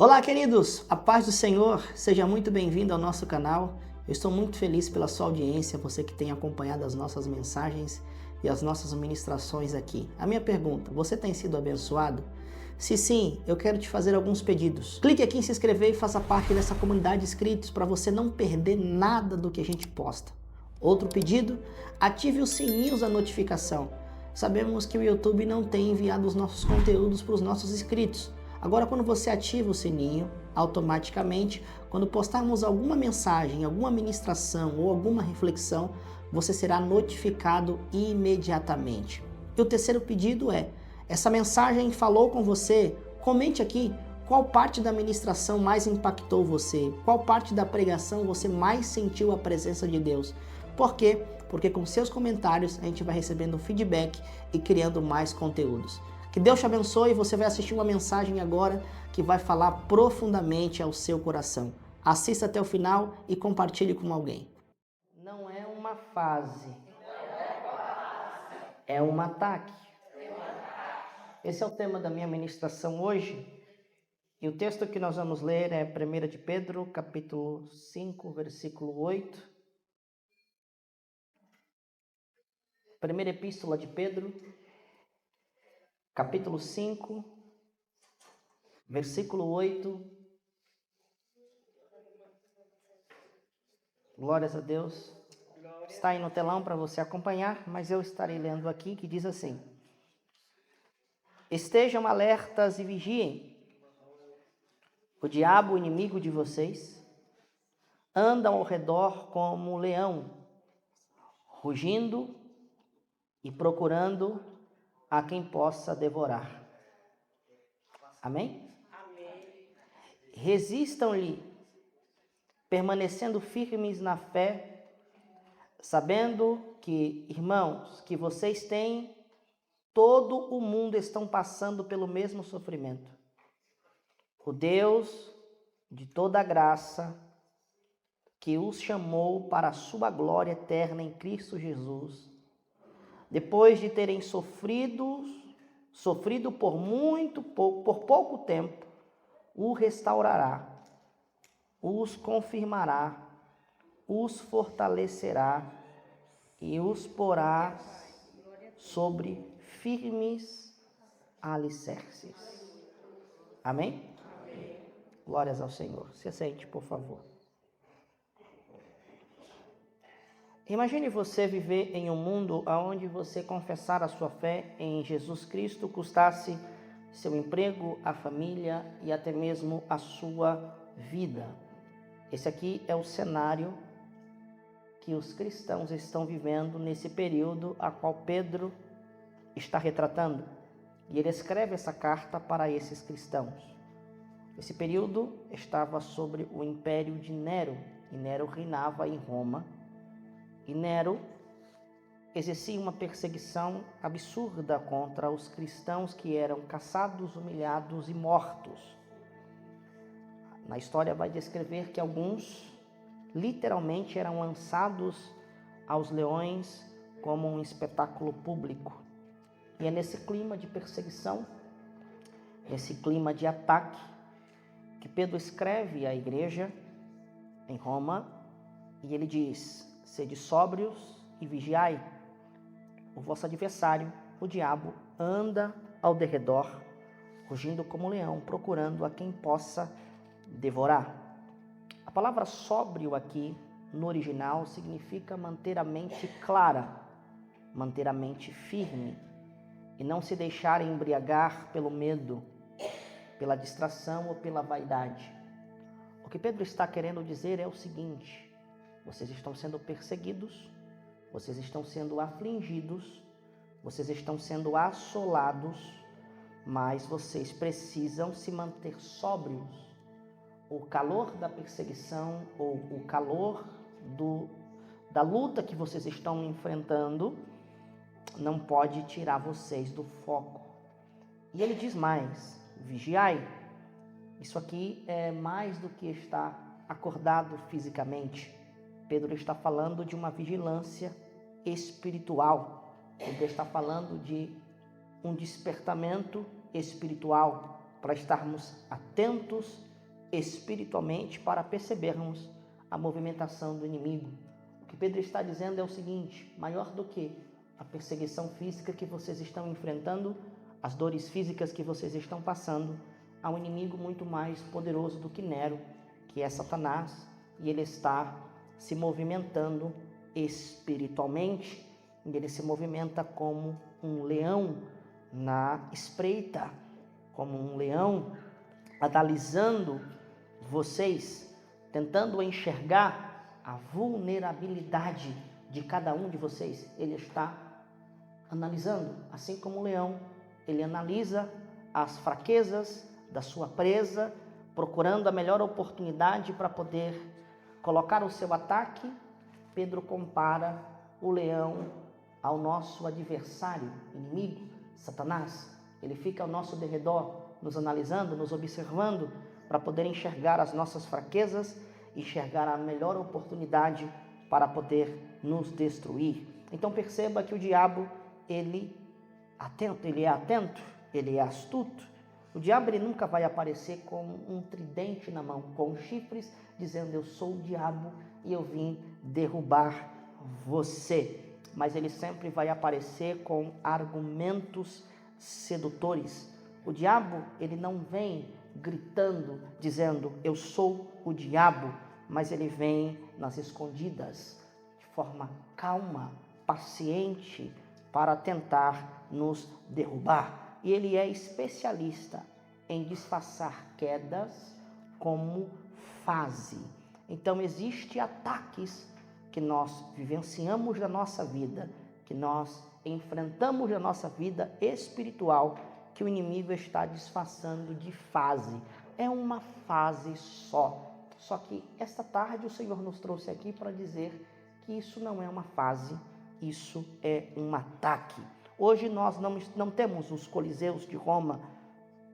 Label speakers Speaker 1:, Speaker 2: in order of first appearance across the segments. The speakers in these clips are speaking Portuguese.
Speaker 1: Olá, queridos! A paz do Senhor, seja muito bem-vindo ao nosso canal. Eu estou muito feliz pela sua audiência, você que tem acompanhado as nossas mensagens e as nossas ministrações aqui. A minha pergunta, você tem sido abençoado? Se sim, eu quero te fazer alguns pedidos. Clique aqui em se inscrever e faça parte dessa comunidade de inscritos para você não perder nada do que a gente posta. Outro pedido, ative os sininhos da notificação. Sabemos que o YouTube não tem enviado os nossos conteúdos para os nossos inscritos. Agora, quando você ativa o sininho, automaticamente, quando postarmos alguma mensagem, alguma ministração ou alguma reflexão, você será notificado imediatamente. E o terceiro pedido é, essa mensagem falou com você? Comente aqui qual parte da ministração mais impactou você, qual parte da pregação você mais sentiu a presença de Deus. Por quê? Porque com seus comentários a gente vai recebendo feedback e criando mais conteúdos. Que Deus te abençoe, você vai assistir uma mensagem agora que vai falar profundamente ao seu coração. Assista até o final e compartilhe com alguém. Não é uma fase, é um ataque. Esse é o tema da minha ministração hoje. E o texto que nós vamos ler é 1 de Pedro, capítulo 5, versículo 8. Primeira epístola de Pedro, capítulo 5, versículo 8. Glórias a Deus. Está aí no telão para você acompanhar, mas eu estarei lendo aqui, que diz assim: Estejam alertas e vigiem. O diabo, o inimigo de vocês, anda ao redor como um leão, rugindo e procurando a quem possa devorar. Amém? Amém. Resistam-lhe, permanecendo firmes na fé, sabendo que, irmãos, que vocês têm, todo o mundo estão passando pelo mesmo sofrimento. O Deus de toda graça, que os chamou para a sua glória eterna em Cristo Jesus, depois de terem sofrido por pouco tempo, o restaurará, os confirmará, os fortalecerá e os porá sobre firmes alicerces. Amém? Amém? Glórias ao Senhor. Se assente, por favor. Imagine você viver em um mundo onde você confessar a sua fé em Jesus Cristo custasse seu emprego, a família e até mesmo a sua vida. Esse aqui é o cenário que os cristãos estão vivendo nesse período a qual Pedro está retratando. E ele escreve essa carta para esses cristãos. Esse período estava sobre o império de Nero, e Nero reinava em Roma. E Nero exercia uma perseguição absurda contra os cristãos que eram caçados, humilhados e mortos. Na história vai descrever que alguns literalmente eram lançados aos leões como um espetáculo público. E é nesse clima de perseguição, nesse clima de ataque, que Pedro escreve à igreja em Roma e ele diz: sede sóbrios e vigiai. O vosso adversário, o diabo, anda ao derredor, rugindo como um leão, procurando a quem possa devorar. A palavra sóbrio aqui, no original, significa manter a mente clara, manter a mente firme e não se deixar embriagar pelo medo, pela distração ou pela vaidade. O que Pedro está querendo dizer é o seguinte: vocês estão sendo perseguidos, vocês estão sendo afligidos, vocês estão sendo assolados, mas vocês precisam se manter sóbrios. O calor da perseguição ou o calor da luta que vocês estão enfrentando não pode tirar vocês do foco. E ele diz mais: vigiai. Isso aqui é mais do que estar acordado fisicamente. Pedro está falando de uma vigilância espiritual. Ele está falando de um despertamento espiritual para estarmos atentos espiritualmente para percebermos a movimentação do inimigo. O que Pedro está dizendo é o seguinte: maior do que a perseguição física que vocês estão enfrentando, as dores físicas que vocês estão passando, há um inimigo muito mais poderoso do que Nero, que é Satanás, e ele está se movimentando espiritualmente, e ele se movimenta como um leão na espreita, como um leão analisando vocês, tentando enxergar a vulnerabilidade de cada um de vocês. Ele está analisando, assim como o leão, ele analisa as fraquezas da sua presa, procurando a melhor oportunidade para poder colocar o seu ataque. Pedro compara o leão ao nosso adversário, inimigo, Satanás. Ele fica ao nosso derredor, nos analisando, nos observando, para poder enxergar as nossas fraquezas, enxergar a melhor oportunidade para poder nos destruir. Então perceba que o diabo, ele é atento, ele é astuto. O diabo, ele nunca vai aparecer com um tridente na mão, com chifres, dizendo: eu sou o diabo e eu vim derrubar você. Mas ele sempre vai aparecer com argumentos sedutores. O diabo, ele não vem gritando, dizendo: eu sou o diabo, mas ele vem nas escondidas, de forma calma, paciente, para tentar nos derrubar. E ele é especialista em disfarçar quedas como fase. Então existem ataques que nós vivenciamos na nossa vida, que nós enfrentamos na nossa vida espiritual, que o inimigo está disfarçando de fase. É uma fase só. Só que esta tarde o Senhor nos trouxe aqui para dizer que isso não é uma fase, isso é um ataque. Hoje nós não temos os coliseus de Roma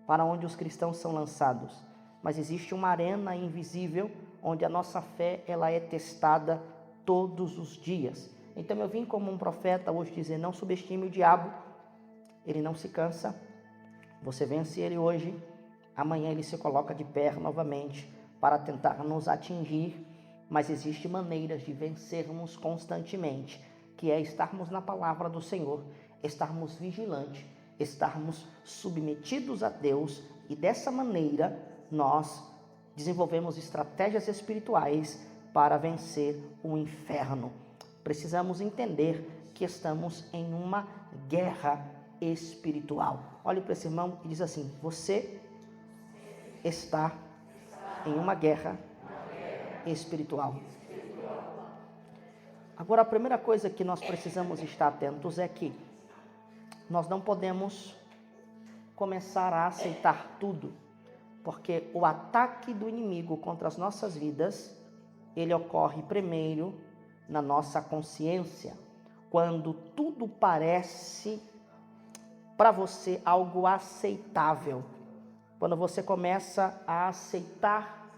Speaker 1: para onde os cristãos são lançados, mas existe uma arena invisível onde a nossa fé ela é testada todos os dias. Então eu vim como um profeta hoje dizer: não subestime o diabo, ele não se cansa. Você vence ele hoje, amanhã ele se coloca de pé novamente para tentar nos atingir, mas existem maneiras de vencermos constantemente, que é estarmos na palavra do Senhor, estarmos vigilantes, estarmos submetidos a Deus, e dessa maneira nós desenvolvemos estratégias espirituais para vencer o inferno. Precisamos entender que estamos em uma guerra espiritual. Olhe para esse irmão e diz assim: você está em uma guerra espiritual. Agora, a primeira coisa que nós precisamos estar atentos é que nós não podemos começar a aceitar tudo, porque o ataque do inimigo contra as nossas vidas, ele ocorre primeiro na nossa consciência, quando tudo parece para você algo aceitável, quando você começa a aceitar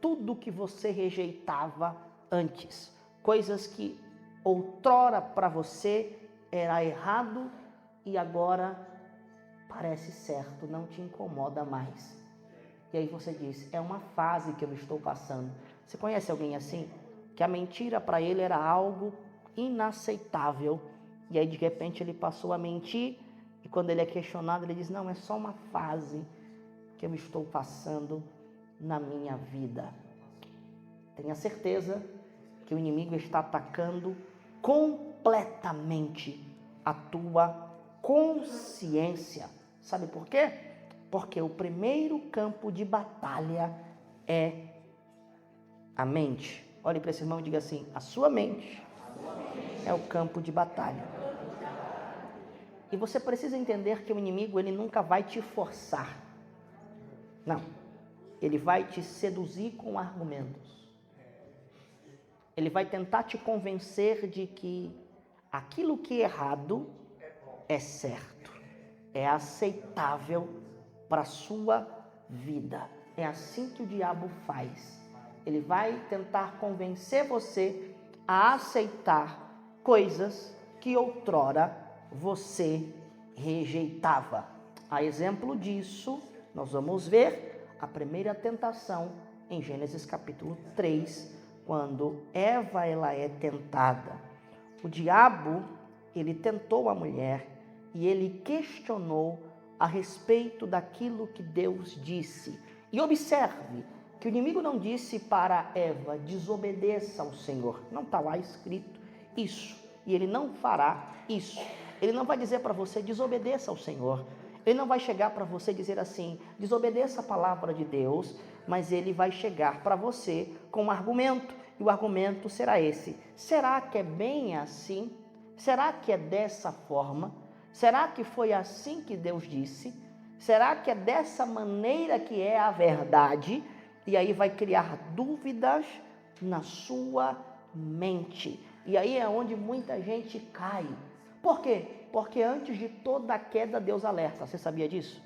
Speaker 1: tudo que você rejeitava antes, coisas que outrora para você era errado e agora parece certo, não te incomoda mais. E aí você diz: é uma fase que eu estou passando. Você conhece alguém assim? Que a mentira para ele era algo inaceitável, e aí de repente ele passou a mentir, e quando ele é questionado ele diz: não, é só uma fase que eu estou passando na minha vida. Tenha certeza que o inimigo está atacando completamente a tua consciência. Sabe por quê? Porque o primeiro campo de batalha é a mente. Olhe para esse irmão e diga assim: a sua mente é o campo de batalha. E você precisa entender que o inimigo, ele nunca vai te forçar. Não. Ele vai te seduzir com argumentos. Ele vai tentar te convencer de que aquilo que é errado é certo, é aceitável para a sua vida. É assim que o diabo faz. Ele vai tentar convencer você a aceitar coisas que outrora você rejeitava. A exemplo disso, nós vamos ver a primeira tentação em Gênesis capítulo 3, quando Eva ela é tentada. O diabo, ele tentou a mulher e ele questionou a respeito daquilo que Deus disse. E observe que o inimigo não disse para Eva, desobedeça ao Senhor. Não está lá escrito isso. E ele não fará isso. Ele não vai dizer para você, desobedeça ao Senhor. Ele não vai chegar para você e dizer assim, desobedeça a palavra de Deus, mas ele vai chegar para você com um argumento. E o argumento será esse: será que é bem assim? Será que é dessa forma? Será que foi assim que Deus disse? Será que é dessa maneira que é a verdade? E aí vai criar dúvidas na sua mente. E aí é onde muita gente cai. Por quê? Porque antes de toda a queda, Deus alerta. Você sabia disso?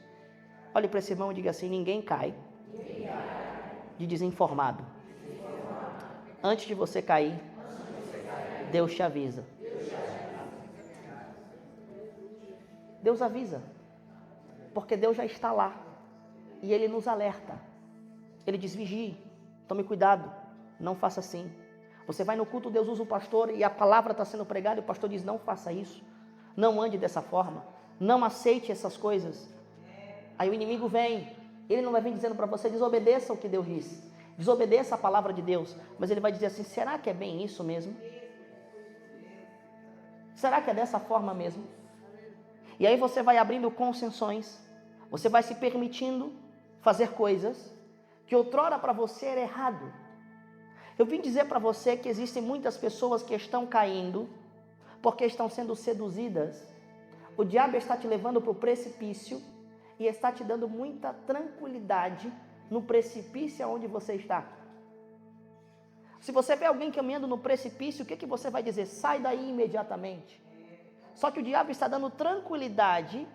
Speaker 1: Olhe para esse irmão e diga assim: ninguém cai de desinformado. Antes de você cair, Deus te avisa. Deus avisa. Porque Deus já está lá. E Ele nos alerta. Ele diz: vigie, tome cuidado, não faça assim. Você vai no culto, Deus usa o pastor e a palavra está sendo pregada e o pastor diz: não faça isso. Não ande dessa forma. Não aceite essas coisas. Aí o inimigo vem. Ele não vai vir dizendo para você: desobedeça o que Deus disse. Desobedeça a palavra de Deus. Mas ele vai dizer assim: será que é bem isso mesmo? Será que é dessa forma mesmo? E aí você vai abrindo concessões. Você vai se permitindo fazer coisas que outrora para você era errado. Eu vim dizer para você que existem muitas pessoas que estão caindo porque estão sendo seduzidas. O diabo está te levando para o precipício e está te dando muita tranquilidade no precipício onde você está. Se você vê alguém caminhando no precipício, o que você vai dizer? Sai daí imediatamente. Só que o diabo está dando tranquilidade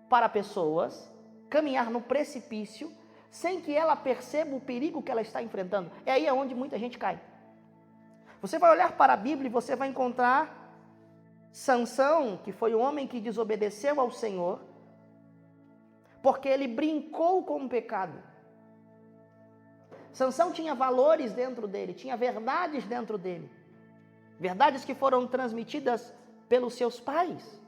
Speaker 1: para pessoas caminhar no precipício sem que ela perceba o perigo que ela está enfrentando. É aí onde muita gente cai. Você vai olhar para a Bíblia e você vai encontrar Sansão, que foi o homem que desobedeceu ao Senhor, porque ele brincou com o pecado. Sansão tinha valores dentro dele, tinha verdades dentro dele. Verdades que foram transmitidas pelos seus pais.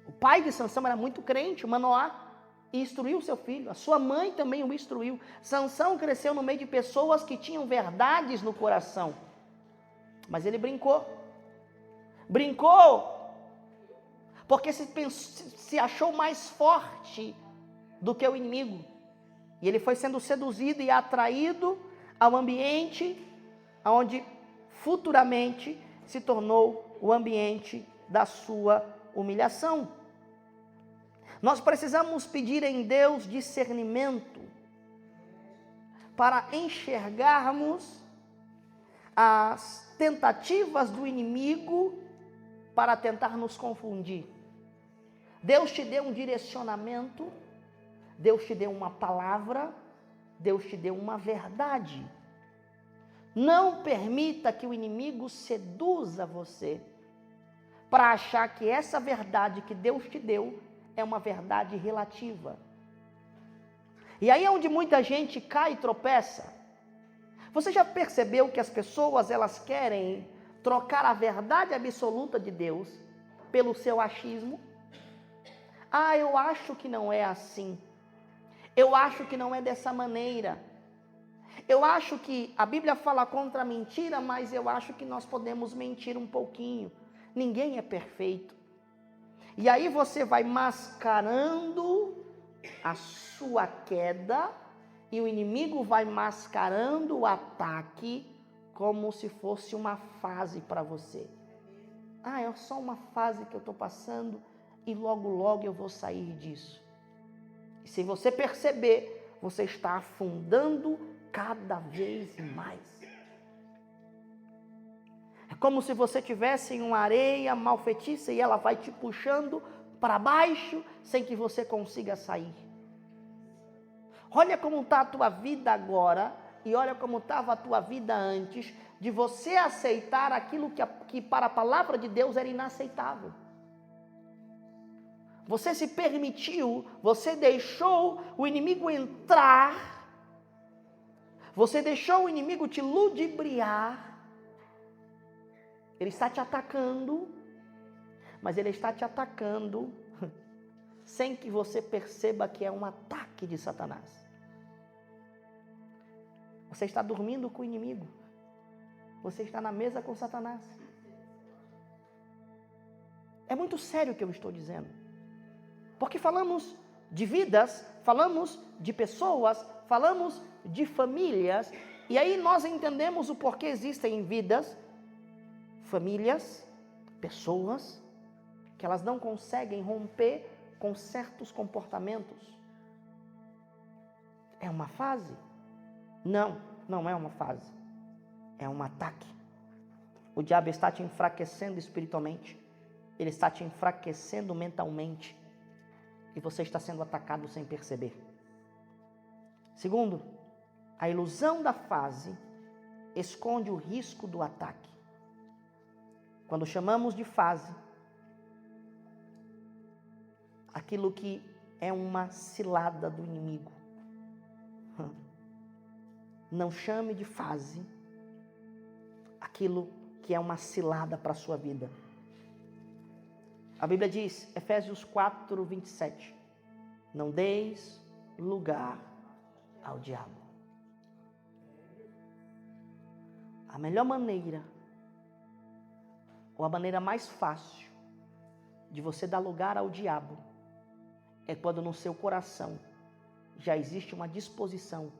Speaker 1: O pai de Sansão era muito crente, Manoá, e instruiu seu filho. A sua mãe também o instruiu. Sansão cresceu no meio de pessoas que tinham verdades no coração. Mas ele brincou. Brincou porque se achou mais forte do que o inimigo. E ele foi sendo seduzido e atraído ao ambiente onde futuramente se tornou o ambiente da sua humilhação. Nós precisamos pedir em Deus discernimento para enxergarmos as tentativas do inimigo para tentar nos confundir. Deus te deu um direcionamento, Deus te deu uma palavra, Deus te deu uma verdade. Não permita que o inimigo seduza você para achar que essa verdade que Deus te deu é uma verdade relativa. E aí é onde muita gente cai e tropeça. Você já percebeu que as pessoas elas querem trocar a verdade absoluta de Deus pelo seu achismo? Ah, eu acho que não é assim. Eu acho que não é dessa maneira. Eu acho que a Bíblia fala contra a mentira, mas eu acho que nós podemos mentir um pouquinho. Ninguém é perfeito. E aí você vai mascarando a sua queda e o inimigo vai mascarando o ataque como se fosse uma fase para você. Ah, é só uma fase que eu estou passando e logo, logo eu vou sair disso. E se você perceber, você está afundando cada vez mais. É como se você tivesse em uma areia malfeitiça e ela vai te puxando para baixo sem que você consiga sair. Olha como está a tua vida agora e olha como estava a tua vida antes de você aceitar aquilo que para a palavra de Deus era inaceitável. Você se permitiu, você deixou o inimigo entrar Você deixou o inimigo te ludibriar. Ele está te atacando, mas ele está te atacando sem que você perceba que é um ataque de Satanás. Você está dormindo com o inimigo. Você está na mesa com Satanás. É muito sério o que eu estou dizendo. Porque falamos de vidas, falamos de pessoas, falamos de famílias, e aí nós entendemos o porquê existem vidas, famílias, pessoas, que elas não conseguem romper com certos comportamentos. É uma fase? Não, não é uma fase. É um ataque. O diabo está te enfraquecendo espiritualmente. Ele está te enfraquecendo mentalmente. E você está sendo atacado sem perceber. Segundo, a ilusão da fase esconde o risco do ataque. Quando chamamos de fase, aquilo que é uma cilada do inimigo. Não chame de fase aquilo que é uma cilada para a sua vida. A Bíblia diz, Efésios 4, 27, não deis lugar ao diabo. A melhor maneira, ou a maneira mais fácil de você dar lugar ao diabo, é quando no seu coração já existe uma disposição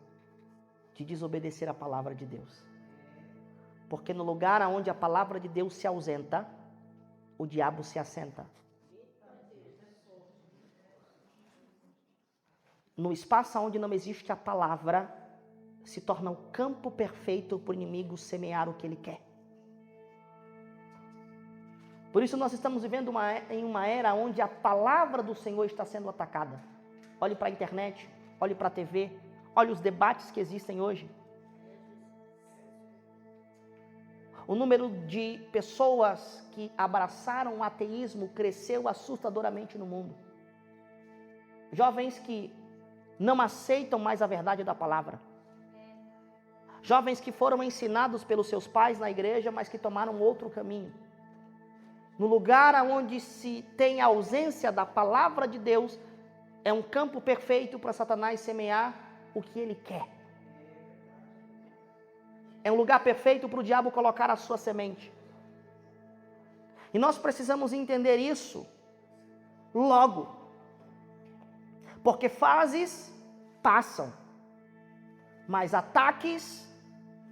Speaker 1: de desobedecer a palavra de Deus. Porque no lugar onde a palavra de Deus se ausenta, o diabo se assenta. No espaço onde não existe a palavra, se torna um campo perfeito para o inimigo semear o que ele quer. Por isso nós estamos vivendo em uma era onde a palavra do Senhor está sendo atacada. Olhe para a internet, olhe para a TV, olhe os debates que existem hoje. O número de pessoas que abraçaram o ateísmo cresceu assustadoramente no mundo. Jovens que não aceitam mais a verdade da palavra. Jovens que foram ensinados pelos seus pais na igreja, mas que tomaram outro caminho. No lugar onde se tem a ausência da palavra de Deus, é um campo perfeito para Satanás semear o que ele quer. É um lugar perfeito para o diabo colocar a sua semente. E nós precisamos entender isso logo. Porque fases passam, mas ataques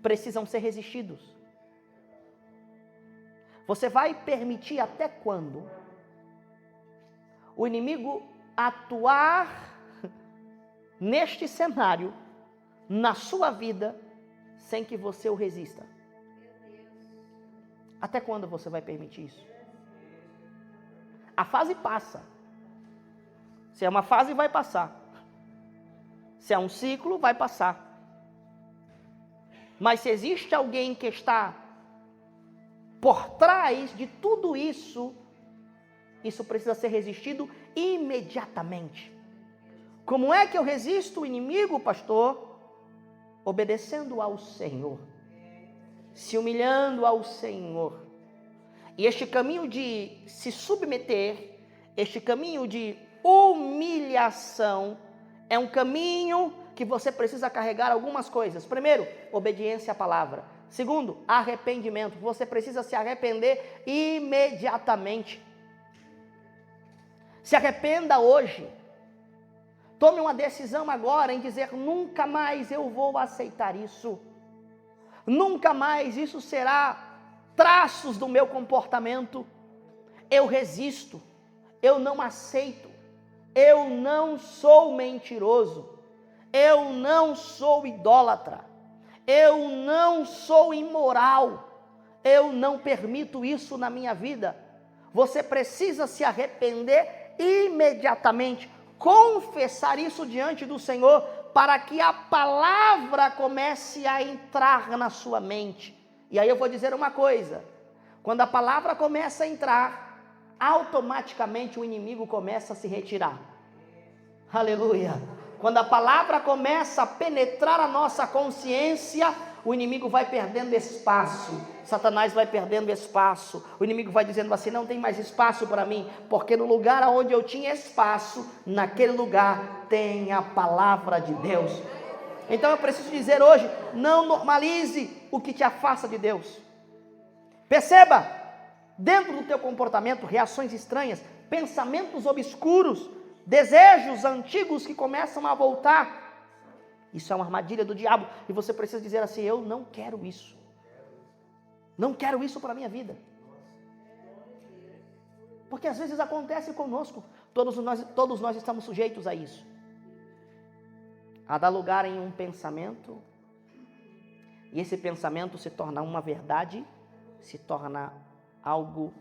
Speaker 1: precisam ser resistidos. Você vai permitir até quando o inimigo atuar neste cenário, na sua vida, sem que você o resista? Até quando você vai permitir isso? A fase passa. Se é uma fase, vai passar. Se é um ciclo, vai passar. Mas se existe alguém que está por trás de tudo isso, isso precisa ser resistido imediatamente. Como é que eu resisto o inimigo, pastor? Obedecendo ao Senhor, se humilhando ao Senhor. E este caminho de se submeter, este caminho de humilhação, é um caminho que você precisa carregar algumas coisas. Primeiro, obediência à palavra. Segundo, arrependimento. Você precisa se arrepender imediatamente. Se arrependa hoje. Tome uma decisão agora em dizer, nunca mais eu vou aceitar isso. Nunca mais isso será traços do meu comportamento. Eu resisto. Eu não aceito. Eu não sou mentiroso. Eu não sou idólatra. Eu não sou imoral. Eu não permito isso na minha vida. Você precisa se arrepender imediatamente. Confessar isso diante do Senhor, para que a palavra comece a entrar na sua mente. E aí eu vou dizer uma coisa, quando a palavra começa a entrar, automaticamente o inimigo começa a se retirar. Aleluia! Quando a palavra começa a penetrar a nossa consciência, o inimigo vai perdendo espaço, Satanás vai perdendo espaço, o inimigo vai dizendo assim, não tem mais espaço para mim, porque no lugar onde eu tinha espaço, naquele lugar tem a palavra de Deus. Então eu preciso dizer hoje, não normalize o que te afasta de Deus. Perceba, dentro do teu comportamento, reações estranhas, pensamentos obscuros, desejos antigos que começam a voltar. Isso é uma armadilha do diabo, e você precisa dizer assim, eu não quero isso. Não quero isso para a minha vida. Porque às vezes acontece conosco, todos nós estamos sujeitos a isso. A dar lugar em um pensamento, e esse pensamento se torna uma verdade, se torna algo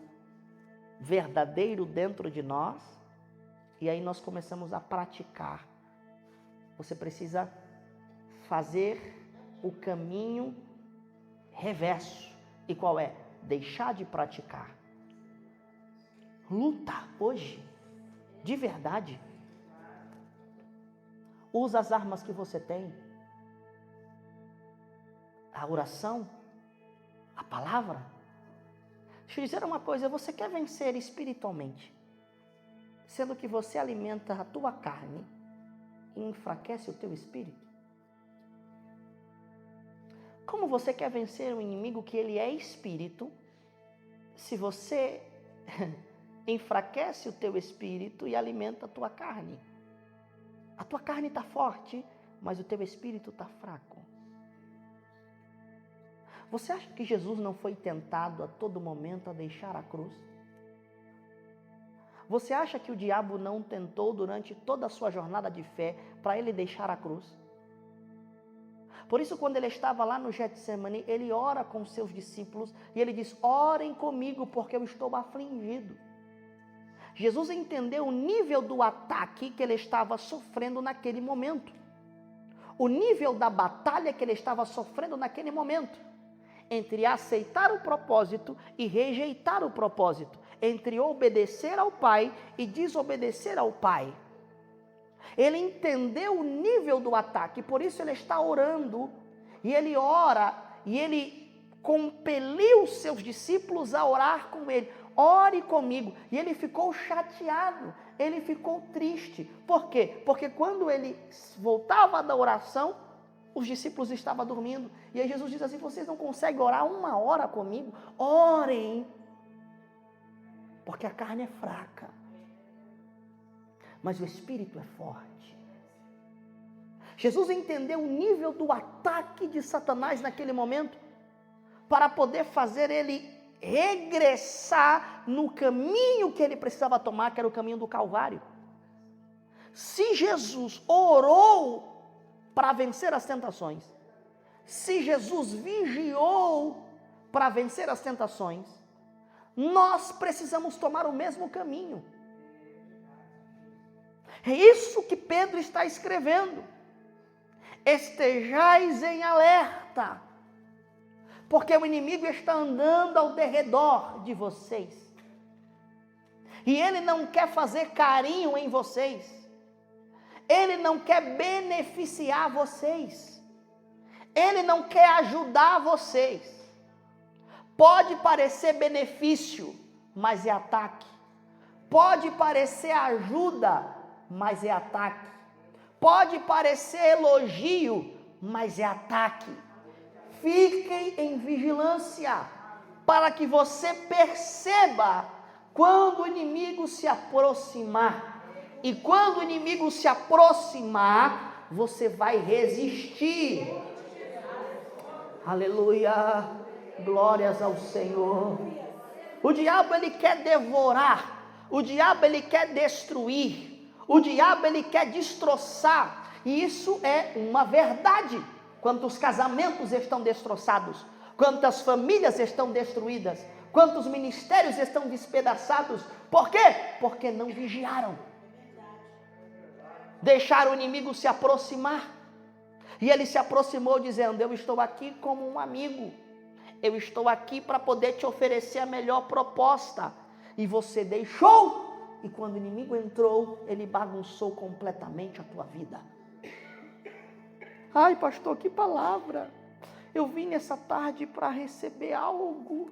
Speaker 1: verdadeiro dentro de nós, e aí nós começamos a praticar. Você precisa fazer o caminho reverso. E qual é? Deixar de praticar. Luta hoje, de verdade. Usa as armas que você tem. A oração, a palavra. Deixa eu dizer uma coisa, você quer vencer espiritualmente, sendo que você alimenta a tua carne e enfraquece o teu espírito? Como você quer vencer um inimigo que ele é espírito, se você enfraquece o teu espírito e alimenta a tua carne? A tua carne está forte, mas o teu espírito está fraco. Você acha que Jesus não foi tentado a todo momento a deixar a cruz? Você acha que o diabo não tentou durante toda a sua jornada de fé para ele deixar a cruz? Por isso, quando ele estava lá no Getsemane, ele ora com os seus discípulos e ele diz, orem comigo porque eu estou afligido. Jesus entendeu o nível do ataque que ele estava sofrendo naquele momento. O nível da batalha que ele estava sofrendo naquele momento. Entre aceitar o propósito e rejeitar o propósito. Entre obedecer ao Pai e desobedecer ao Pai. Ele entendeu o nível do ataque, por isso ele está orando, e ele ora, e ele compeliu os seus discípulos a orar com ele, ore comigo, e ele ficou chateado, ele ficou triste, por quê? Porque quando ele voltava da oração, os discípulos estavam dormindo, e aí Jesus diz assim, vocês não conseguem orar 1 hora comigo? Orem, porque a carne é fraca, mas o espírito é forte. Jesus entendeu o nível do ataque de Satanás naquele momento, para poder fazer ele regressar no caminho que ele precisava tomar, que era o caminho do Calvário. Se Jesus orou para vencer as tentações, se Jesus vigiou para vencer as tentações, nós precisamos tomar o mesmo caminho. É isso que Pedro está escrevendo. Estejais em alerta, porque o inimigo está andando ao derredor de vocês. E ele não quer fazer carinho em vocês. Ele não quer beneficiar vocês. Ele não quer ajudar vocês. Pode parecer benefício, mas é ataque. Pode parecer ajuda, mas é ataque. Pode parecer elogio, mas é ataque. Fiquem em vigilância, para que você perceba quando o inimigo se aproximar. E quando o inimigo se aproximar, você vai resistir. Aleluia, glórias ao Senhor. O diabo ele quer devorar, o diabo ele quer destruir. O diabo ele quer destroçar, e isso é uma verdade. Quantos casamentos estão destroçados, quantas famílias estão destruídas, quantos ministérios estão despedaçados. Por quê? Porque não vigiaram. Deixaram o inimigo se aproximar. E ele se aproximou dizendo, eu estou aqui como um amigo. Eu estou aqui para poder te oferecer a melhor proposta. E você deixou. E quando o inimigo entrou, ele bagunçou completamente a tua vida. Ai, pastor, que palavra! Eu vim nessa tarde para receber algo,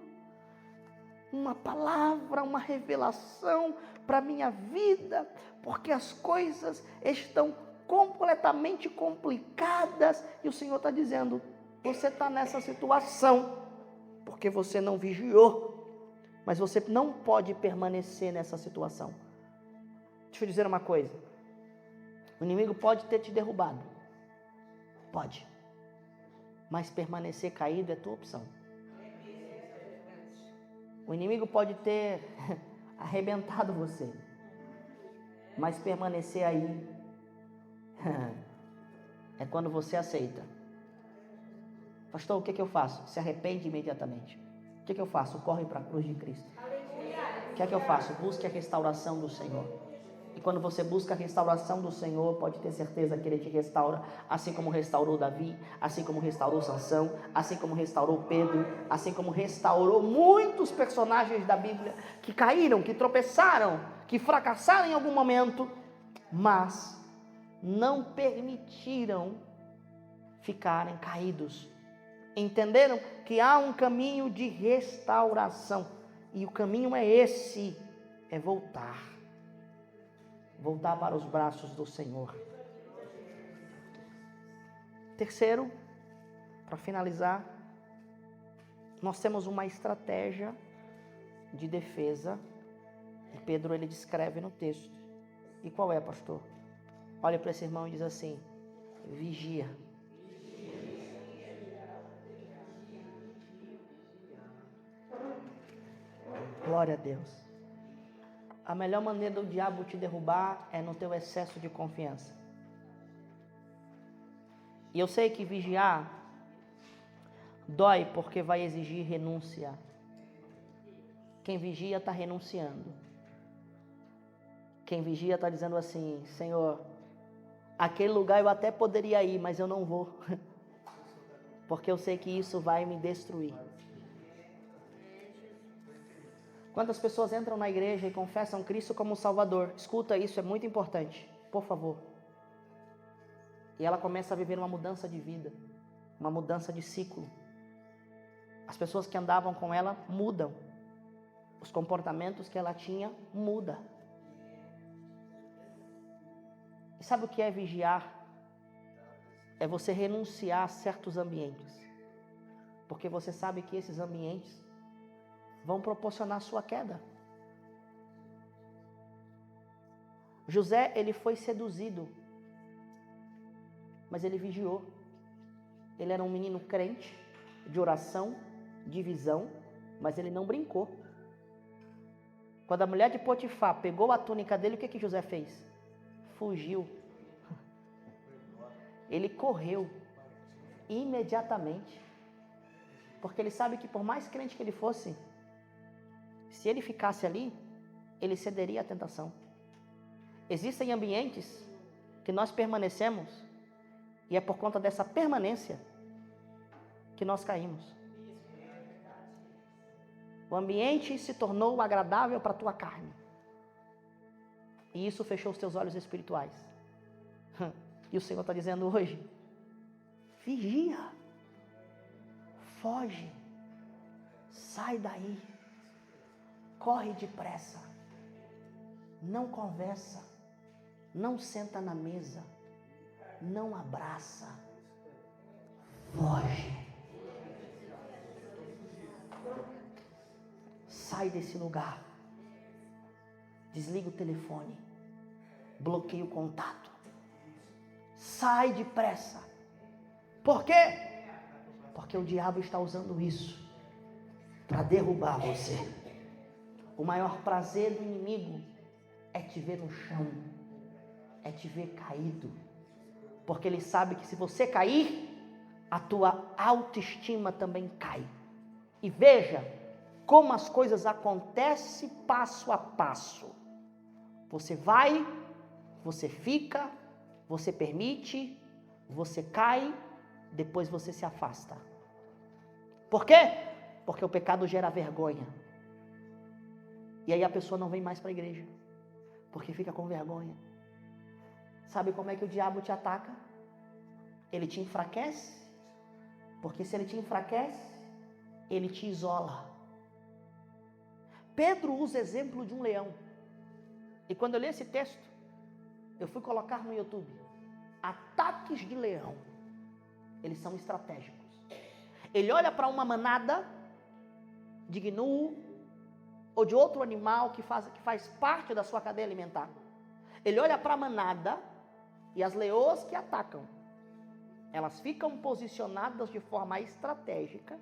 Speaker 1: uma palavra, uma revelação para a minha vida, porque as coisas estão completamente complicadas e o Senhor está dizendo, você está nessa situação porque você não vigiou, mas você não pode permanecer nessa situação. Deixa eu dizer uma coisa, o inimigo pode ter te derrubado, pode, mas permanecer caído é tua opção. O inimigo pode ter arrebentado você, mas permanecer aí é quando você aceita. Pastor, o que eu faço? Se arrepende imediatamente. O que eu faço? Corre para a cruz de Cristo. O que eu faço? Busque a restauração do Senhor. E quando você busca a restauração do Senhor, pode ter certeza que Ele te restaura, assim como restaurou Davi, assim como restaurou Sansão, assim como restaurou Pedro, assim como restaurou muitos personagens da Bíblia que caíram, que tropeçaram, que fracassaram em algum momento, mas não permitiram ficarem caídos. Entenderam que há um caminho de restauração, e o caminho é esse, é voltar para os braços do Senhor. Terceiro, para finalizar, nós temos uma estratégia de defesa, e Pedro ele descreve no texto. E qual é, pastor? Olha para esse irmão e diz assim, vigia. Glória a Deus. A melhor maneira do diabo te derrubar é no teu excesso de confiança. E eu sei que vigiar dói porque vai exigir renúncia. Quem vigia está renunciando. Quem vigia está dizendo assim, Senhor, aquele lugar eu até poderia ir, mas eu não vou. Porque eu sei que isso vai me destruir. Quantas pessoas entram na igreja e confessam Cristo como Salvador? Escuta, isso é muito importante, por favor. E ela começa a viver uma mudança de vida, uma mudança de ciclo. As pessoas que andavam com ela mudam. Os comportamentos que ela tinha mudam. E sabe o que é vigiar? É você renunciar a certos ambientes. Porque você sabe que esses ambientes vão proporcionar sua queda. José, ele foi seduzido, mas ele vigiou. Ele era um menino crente, de oração, de visão, mas ele não brincou. Quando a mulher de Potifar pegou a túnica dele, o que José fez? Fugiu. Ele correu imediatamente, porque ele sabe que por mais crente que ele fosse, se ele ficasse ali, ele cederia à tentação. Existem ambientes que nós permanecemos e é por conta dessa permanência que nós caímos. O ambiente se tornou agradável para a tua carne. E isso fechou os teus olhos espirituais. E o Senhor está dizendo hoje, vigia, foge, sai daí. Corre depressa, não conversa, não senta na mesa, não abraça, foge. Sai desse lugar, desliga o telefone, bloqueia o contato, sai depressa. Por quê? Porque o diabo está usando isso para derrubar você. O maior prazer do inimigo é te ver no chão, é te ver caído, porque ele sabe que se você cair, a tua autoestima também cai. E veja como as coisas acontecem passo a passo. Você vai, você fica, você permite, você cai, depois você se afasta. Por quê? Porque o pecado gera vergonha. E aí a pessoa não vem mais para a igreja, porque fica com vergonha. Sabe como é que o diabo te ataca? Ele te enfraquece, porque se ele te enfraquece, ele te isola. Pedro usa exemplo de um leão. E quando eu li esse texto, eu fui colocar no YouTube. Ataques de leão. Eles são estratégicos. Ele olha para uma manada de gnu ou de outro animal que faz parte da sua cadeia alimentar. Ele olha para a manada e as leoas que atacam, elas ficam posicionadas de forma estratégica,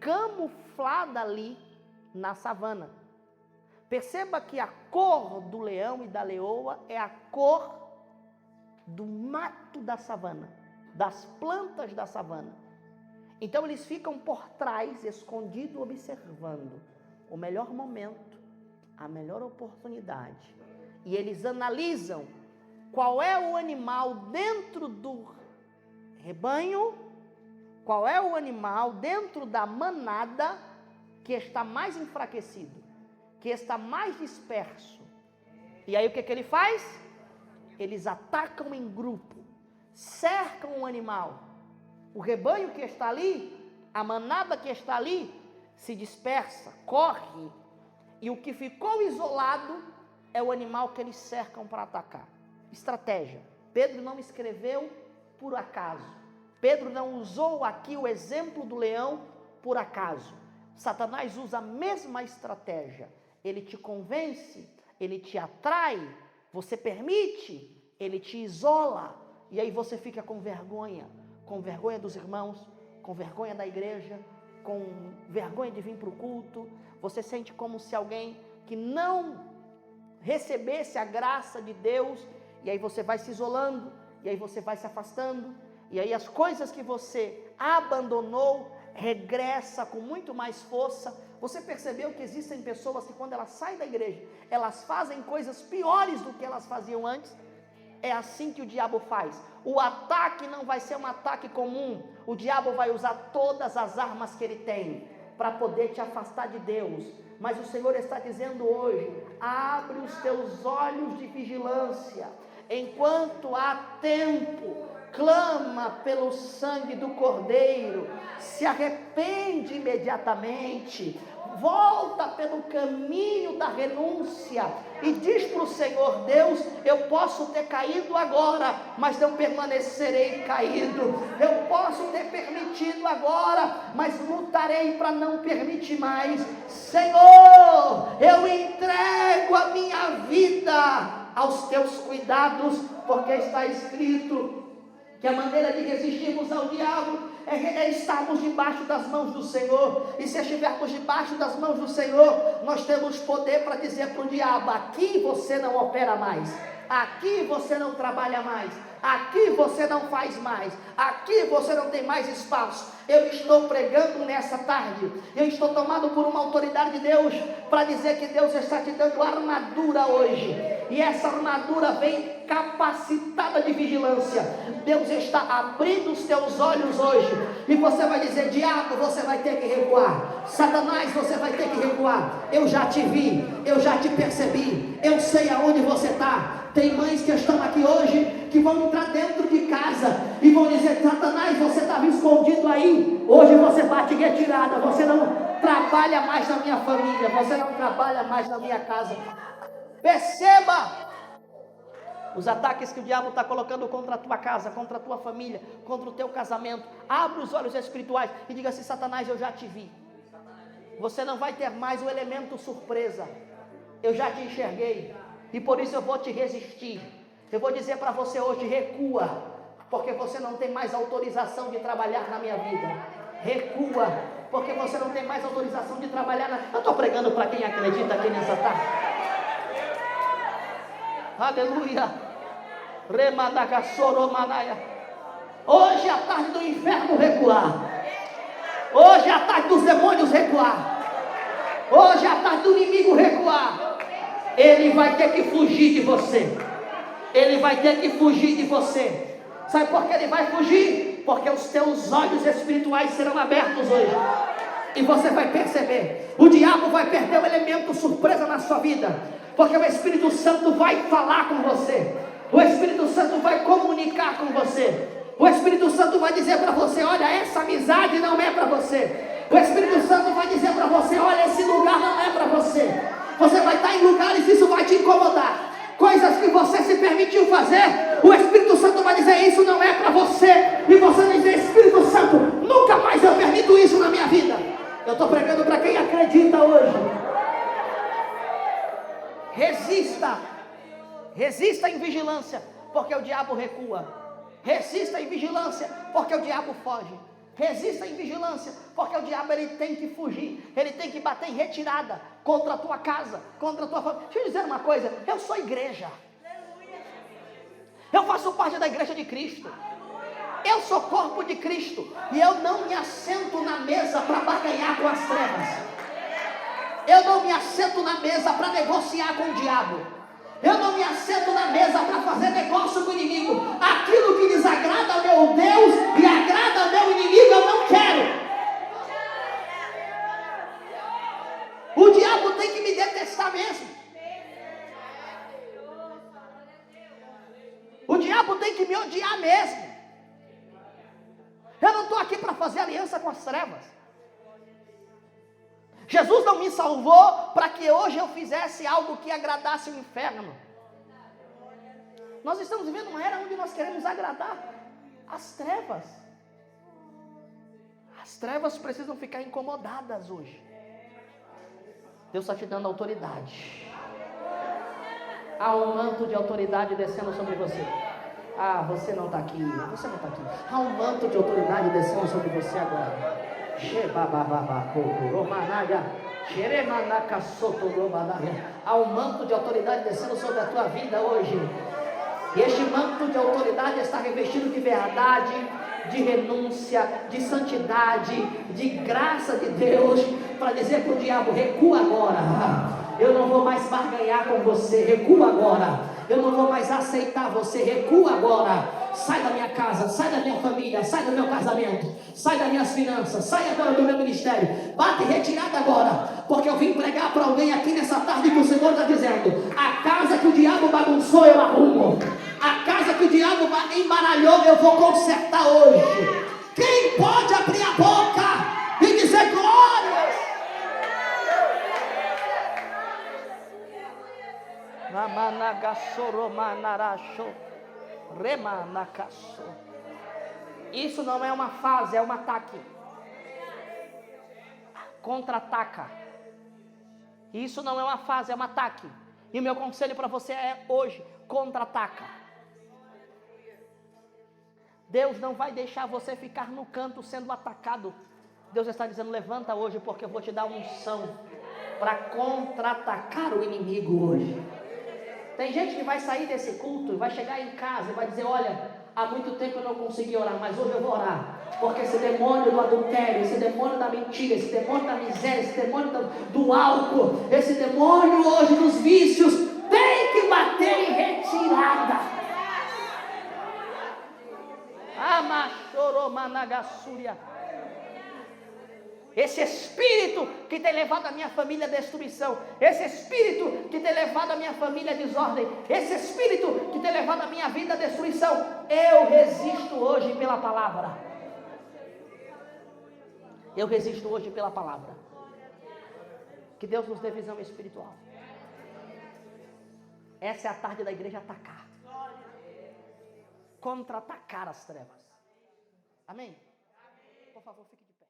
Speaker 1: camuflada ali na savana. Perceba que a cor do leão e da leoa é a cor do mato da savana, das plantas da savana. Então eles ficam por trás, escondidos, observando o melhor momento, a melhor oportunidade. E eles analisam qual é o animal dentro do rebanho, qual é o animal dentro da manada que está mais enfraquecido, que está mais disperso. E aí o que ele faz? Eles atacam em grupo, cercam o animal. O rebanho que está ali, a manada que está ali, se dispersa, corre. E o que ficou isolado é o animal que eles cercam para atacar. Estratégia. Pedro não escreveu por acaso. Pedro não usou aqui o exemplo do leão por acaso. Satanás usa a mesma estratégia. Ele te convence, ele te atrai, você permite, ele te isola. E aí você fica com vergonha dos irmãos, com vergonha da igreja, com vergonha de vir para o culto. Você sente como se alguém que não recebesse a graça de Deus, e aí você vai se isolando, e aí você vai se afastando, e aí as coisas que você abandonou, regressa com muito mais força. Você percebeu que existem pessoas que quando elas saem da igreja, elas fazem coisas piores do que elas faziam antes? É assim que o diabo faz. O ataque não vai ser um ataque comum. O diabo vai usar todas as armas que ele tem para poder te afastar de Deus. Mas o Senhor está dizendo hoje: abre os teus olhos de vigilância. Enquanto há tempo, clama pelo sangue do Cordeiro. Se arrepende imediatamente. Volta pelo caminho da renúncia e diz para o Senhor: Deus, eu posso ter caído agora, mas não permanecerei caído. Eu posso ter permitido agora, mas lutarei para não permitir mais. Senhor, eu entrego a minha vida aos teus cuidados, porque está escrito que a maneira de resistirmos ao diabo é estarmos debaixo das mãos do Senhor. E se estivermos debaixo das mãos do Senhor, nós temos poder para dizer para o diabo: aqui você não opera mais, aqui você não trabalha mais, aqui você não faz mais, aqui você não tem mais espaço. Eu estou pregando nessa tarde, eu estou tomado por uma autoridade de Deus para dizer que Deus está te dando armadura hoje, e essa armadura vem capacitada de vigilância. Deus está abrindo os teus olhos hoje, e você vai dizer: diabo, você vai ter que recuar, Satanás, você vai ter que recuar. Eu já te vi, eu já te percebi, eu sei aonde você está. Tem mães que estão aqui hoje, que vão entrar dentro de casa e vão dizer: Satanás, você estava escondido aí, hoje você bate retirada, você não trabalha mais na minha família, você não trabalha mais na minha casa. Perceba os ataques que o diabo está colocando contra a tua casa, contra a tua família, contra o teu casamento. Abre os olhos espirituais e diga assim: Satanás, eu já te vi. Você não vai ter mais o elemento surpresa. Eu já te enxerguei, e por isso eu vou te resistir. Eu vou dizer para você hoje: recua, porque você não tem mais autorização de trabalhar na minha vida. Recua, porque você não tem mais autorização de trabalhar na... Eu estou pregando para quem acredita aqui nessa tarde. Aleluia. Hoje é a tarde do inferno recuar. Hoje é a tarde dos demônios recuar. Hoje é a tarde do inimigo recuar. Ele vai ter que fugir de você. Ele vai ter que fugir de você. Sabe por que ele vai fugir? Porque os teus olhos espirituais serão abertos hoje, e você vai perceber. O diabo vai perder o elemento surpresa na sua vida, porque o Espírito Santo vai falar com você. O Espírito Santo vai comunicar com você. O Espírito Santo vai dizer para você: olha, essa amizade não é para você. O Espírito Santo vai dizer para você: olha, esse lugar não é para você. Você vai estar em lugares e isso vai te incomodar. Coisas que você se permitiu fazer, o Espírito Santo vai dizer: isso não é para você. E você vai dizer: Espírito Santo, nunca mais eu permito isso na minha vida. Eu estou pregando para quem acredita hoje. Resista em vigilância, porque o diabo recua. Resista em vigilância, porque o diabo foge. Resista em vigilância, porque o diabo ele tem que fugir. Ele tem que bater em retirada contra a tua casa, contra a tua família. Deixa eu dizer uma coisa: eu sou igreja. Eu faço parte da igreja de Cristo. Eu sou corpo de Cristo. E eu não me assento na mesa para barganhar com as trevas. Eu não me assento na mesa para negociar com o diabo. Eu não me assento na mesa para fazer negócio com o inimigo. Aquilo que desagrada ao meu Deus e agrada ao meu inimigo, eu não quero. O diabo tem que me detestar mesmo. O diabo tem que me odiar mesmo. Eu não estou aqui para fazer aliança com as trevas. Jesus não me salvou para que hoje eu fizesse algo que agradasse o inferno. Nós estamos vivendo uma era onde nós queremos agradar as trevas. As trevas precisam ficar incomodadas hoje. Deus está te dando autoridade. Há um manto de autoridade descendo sobre você. Ah, você não está aqui. Você não está aqui. Há um manto de autoridade descendo sobre você agora. Há um manto de autoridade descendo sobre a tua vida hoje. E este manto de autoridade está revestido de verdade, de renúncia, de santidade, de graça de Deus, para dizer para o diabo: recua agora. Eu não vou mais barganhar com você, recua agora. Eu não vou mais aceitar você, recua agora. Sai da minha casa, sai da minha família, sai do meu casamento, sai das minhas finanças, sai agora do meu ministério. Bate retirada agora, porque eu vim pregar para alguém aqui nessa tarde que o Senhor está dizendo: a casa que o diabo bagunçou eu arrumo. A casa que o diabo embaralhou eu vou consertar hoje. Quem pode abrir a boca e dizer glórias? Isso não é uma fase, é um ataque. Contra-ataca. Isso não é uma fase, é um ataque. E o meu conselho para você é hoje: contra-ataca. Deus não vai deixar você ficar no canto sendo atacado. Deus está dizendo: levanta hoje, porque eu vou te dar unção para contra-atacar o inimigo hoje. Tem gente que vai sair desse culto e vai chegar em casa e vai dizer: olha, há muito tempo eu não consegui orar, mas hoje eu vou orar. Porque esse demônio do adultério, esse demônio da mentira, esse demônio da miséria, esse demônio do álcool, esse demônio hoje dos vícios, tem que bater em retirada. Amachoromanagassúria. Esse espírito que tem levado a minha família à destruição, esse espírito que tem levado a minha família à desordem, esse espírito que tem levado a minha vida à destruição, eu resisto hoje pela palavra. Eu resisto hoje pela palavra. Que Deus nos dê visão espiritual. Essa é a tarde da igreja atacar. Contra-atacar as trevas. Amém? Por favor, fique de pé.